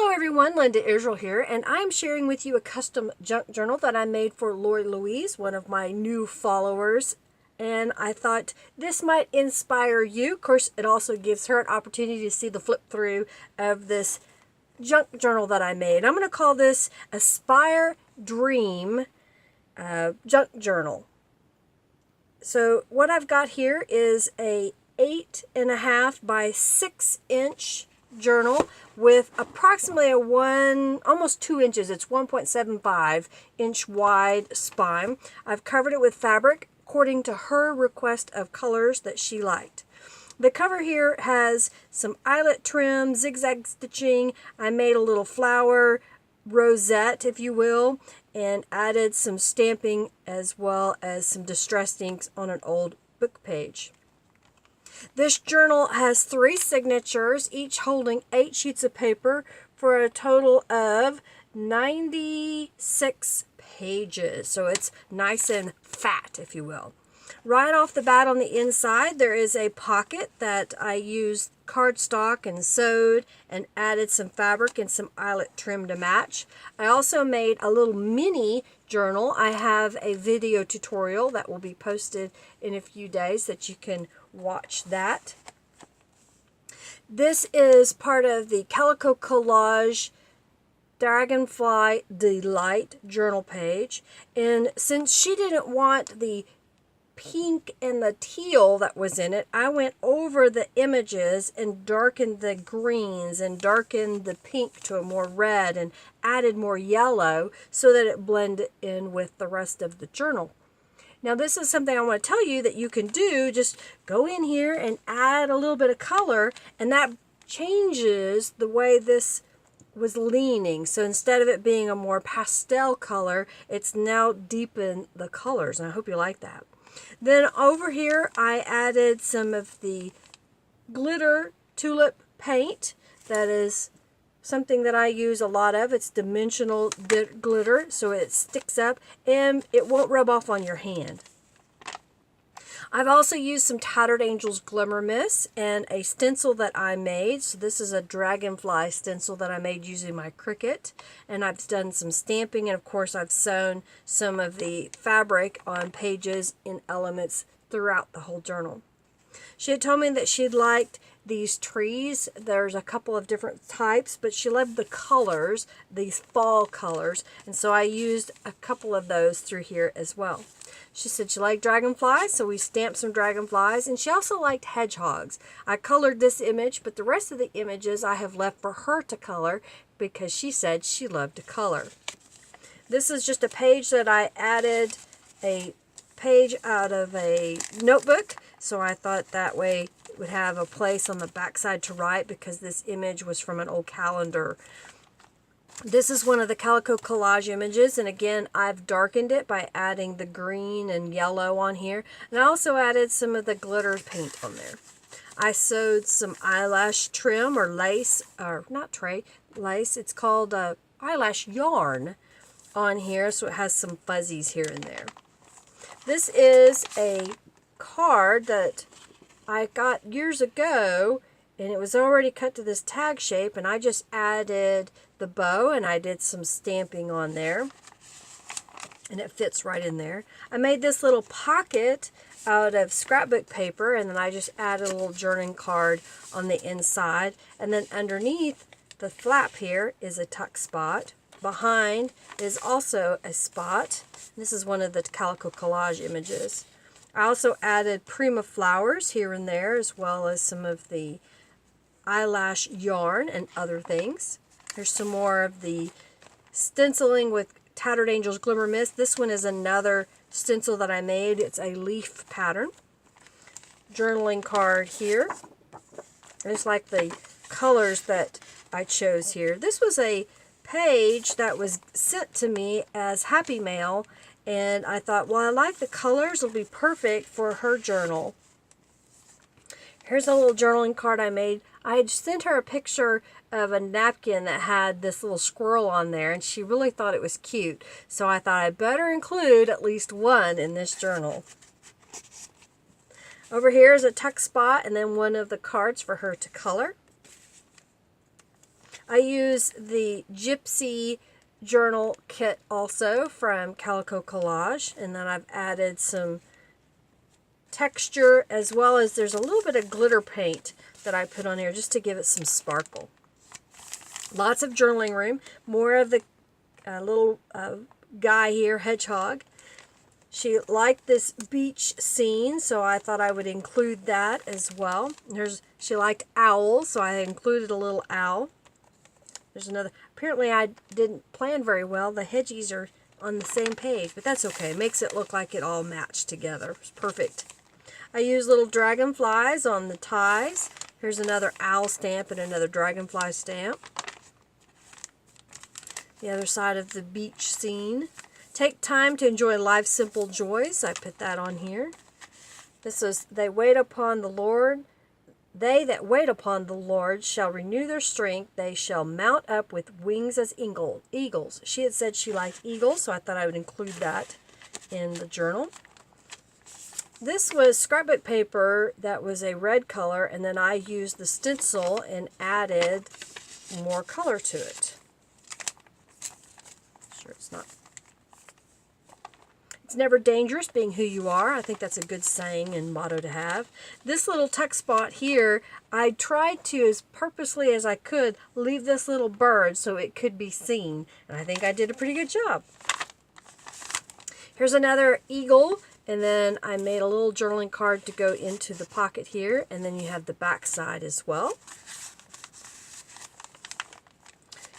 Hello everyone, Linda Israel here, and I'm sharing with you a custom junk journal that I made for Lori Louise, one of my new followers, and I thought this might inspire you. Of course, it also gives her an opportunity to see the flip through of this junk journal that I made. I'm going to call this Aspire Dream junk journal. So what I've got here is a 8.5 by 6 inch journal with approximately almost 2 inches. It's 1.75 inch wide spine. I've covered it with fabric according to her request of colors that she liked. The cover here has some eyelet trim, zigzag stitching. I made a little flower rosette, if you will, and added some stamping as well as some distress inks on an old book page. This journal has 3 signatures, each holding 8 sheets of paper for a total of 96 pages. So it's nice and fat, if you will. Right off the bat on the inside, there is a pocket that I used cardstock and sewed and added some fabric and some eyelet trim to match. I also made a little mini journal. I have a video tutorial that will be posted in a few days that you can watch that. This is part of the Calico Collage Dragonfly Delight journal page, and since she didn't want the pink and the teal that was in it, I went over the images and darkened the greens and darkened the pink to a more red and added more yellow so that it blended in with the rest of the journal. Now this is something I want to tell you that you can do. Just go in here and add a little bit of color, and that changes the way this was leaning. So instead of it being a more pastel color, it's now deepened the colors, and I hope you like that. Then over here I added some of the glitter tulip paint. That is something that I use a lot of. It's dimensional glitter, so it sticks up and it won't rub off on your hand. I've also used some Tattered Angels Glimmer Mist and a stencil that I made. So this is a dragonfly stencil that I made using my Cricut. And I've done some stamping, and of course I've sewn some of the fabric on pages in elements throughout the whole journal. She had told me that she'd liked these trees. There's a couple of different types, but she loved the colors, these fall colors. And so I used a couple of those through here as well. She said she liked dragonflies, so we stamped some dragonflies, and she also liked hedgehogs. I colored this image, but the rest of the images I have left for her to color because she said she loved to color. This is just a page that I added a page out of a notebook, so I thought that way it would have a place on the backside to write because this image was from an old calendar. This is one of the Calico Collage images, and again I've darkened it by adding the green and yellow on here, and I also added some of the glitter paint on there. I sewed some eyelash trim or lace, or not lace, it's called eyelash yarn on here, so it has some fuzzies here and there. This is a card that I got years ago, and it was already cut to this tag shape, and I just added the bow and I did some stamping on there, and it fits right in there. I made this little pocket out of scrapbook paper, and then I just added a little journaling card on the inside, and then underneath the flap here is a tuck spot. Behind is also a spot. This is one of the Calico Collage images. I also added Prima flowers here and there, as well as some of the eyelash yarn and other things. Here's some more of the stenciling with Tattered Angels Glimmer Mist. This one is another stencil that I made. It's a leaf pattern. Journaling card here. I just like the colors that I chose here. This was a page that was sent to me as Happy Mail, and I thought, well, I like the colors. It'll be perfect for her journal. Here's a little journaling card I made. I had sent her a picture of a napkin that had this little squirrel on there, and she really thought it was cute. So I thought I better include at least one in this journal. Over here is a tuck spot and then one of the cards for her to color. I use the Gypsy journal kit also from Calico Collage, and then I've added some texture, as well as there's a little bit of glitter paint that I put on here just to give it some sparkle. Lots of journaling room. More of the little guy here, hedgehog. She liked this beach scene, so I thought I would include that as well. She liked owls, so I included a little owl. There's another. Apparently I didn't plan very well. The hedgies are on the same page, but that's okay. It makes it look like it all matched together. It's perfect. I use little dragonflies on the ties. Here's another owl stamp and another dragonfly stamp. The other side of the beach scene. Take time to enjoy life's simple joys. I put that on here. This is, they wait upon the Lord. They that wait upon the Lord shall renew their strength. They shall mount up with wings as eagles. She had said she liked eagles, so I thought I would include that in the journal. This was scrapbook paper that was a red color, and then I used the stencil and added more color to it. Sure, it's not. It's never dangerous being who you are. I think that's a good saying and motto to have. This little tuck spot here, I tried to, as purposely as I could, leave this little bird so it could be seen. And I think I did a pretty good job. Here's another eagle. And then I made a little journaling card to go into the pocket here. And then you have the back side as well.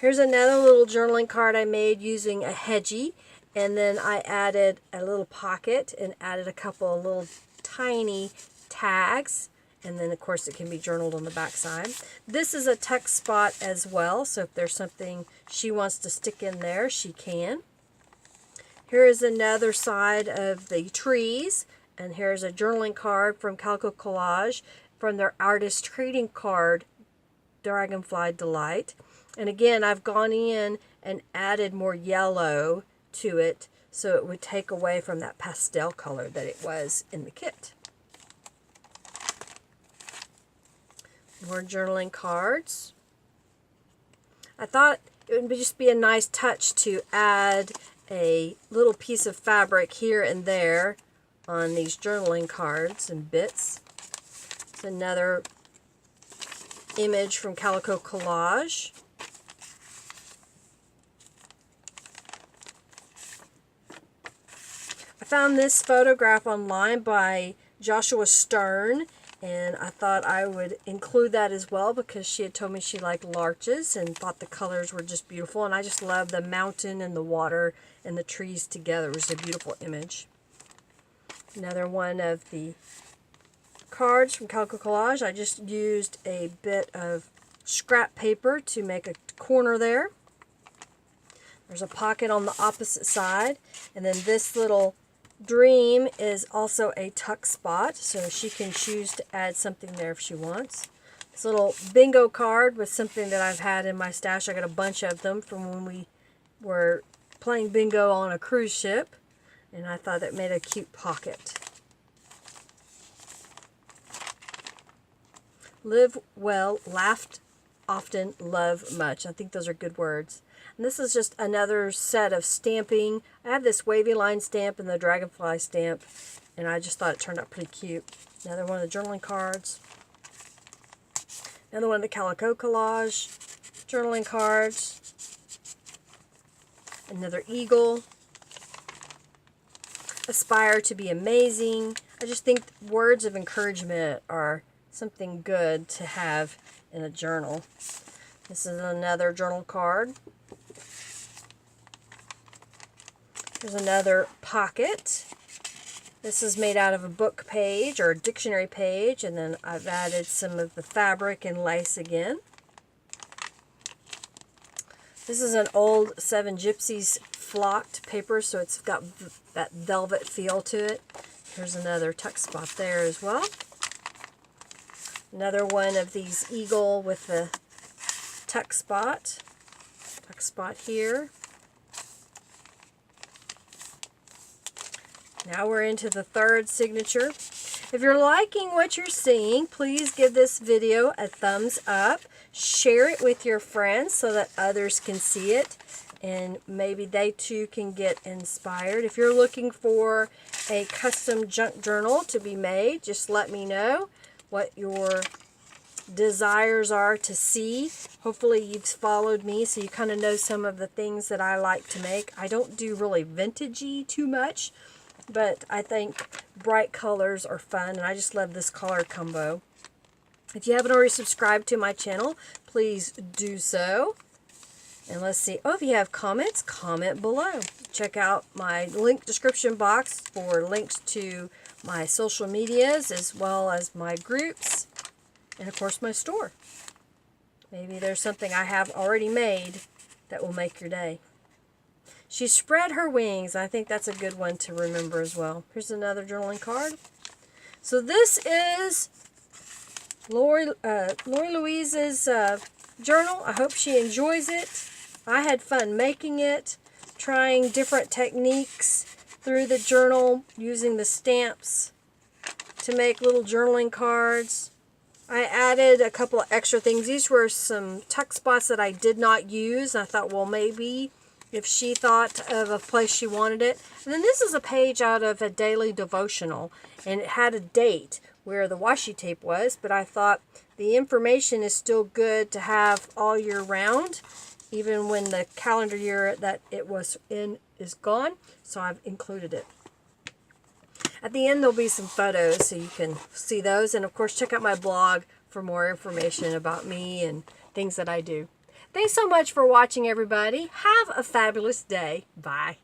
Here's another little journaling card I made using a hedgie. And then I added a little pocket and added a couple of little tiny tags. And then, of course, it can be journaled on the back side. This is a tuck spot as well. So if there's something she wants to stick in there, she can. Here is another side of the trees. And here's a journaling card from Calico Collage from their artist trading card, Dragonfly Delight. And again, I've gone in and added more yellow to it so it would take away from that pastel color that it was in the kit. More journaling cards. I thought it would just be a nice touch to add a little piece of fabric here and there on these journaling cards and bits. It's another image from Calico Collage. I found this photograph online by Joshua Stern, and I thought I would include that as well because she had told me she liked larches and thought the colors were just beautiful, and I just love the mountain and the water and the trees together. It was a beautiful image. Another one of the cards from Calico Collage. I just used a bit of scrap paper to make a corner there. There's a pocket on the opposite side, and then this little dream is also a tuck spot, so she can choose to add something there if she wants. This little bingo card was something that I've had in my stash. I got a bunch of them from when we were playing bingo on a cruise ship, and I thought that made a cute pocket. Live well, laughed often, love much. I think those are good words. And this is just another set of stamping. I have this wavy line stamp and the dragonfly stamp, and I just thought it turned out pretty cute. Another one of the journaling cards. Another one of the Calico Collage journaling cards. Another eagle. Aspire to be amazing. I just think words of encouragement are something good to have in a journal. This is another journal card. Here's another pocket. This is made out of a book page or a dictionary page, and then I've added some of the fabric and lace again. This is an old Seven Gypsies flocked paper, so it's got that velvet feel to it. Here's another tuck spot there as well. Another one of these eagle with the tuck spot here. Now we're into the third signature. If you're liking what you're seeing, please give this video a thumbs up. share it with your friends so that others can see it and maybe they too can get inspired. If you're looking for a custom junk journal to be made, just let me know what your desires are to see. Hopefully you've followed me so you kind of know some of the things that I like to make. I don't do really vintagey too much, but I think bright colors are fun, and I just love this color combo. If you haven't already subscribed to my channel, please do so. And let's see. Oh, if you have comments, comment below. Check out my link description box for links to my social medias as well as my groups and, of course, my store. Maybe there's something I have already made that will make your day. She spread her wings. I think that's a good one to remember as well. Here's another journaling card. So this is Lori Louise's journal. I hope she enjoys it. I had fun making it, trying different techniques through the journal, using the stamps to make little journaling cards. I added a couple of extra things. These were some tuck spots that I did not use. I thought, well, maybe if she thought of a place she wanted it. And then this is a page out of a daily devotional, and it had a date where the washi tape was, but I thought the information is still good to have all year round, even when the calendar year that it was in is gone, so I've included it. At the end, there'll be some photos so you can see those, and of course, check out my blog for more information about me and things that I do. Thanks so much for watching, everybody. Have a fabulous day. Bye.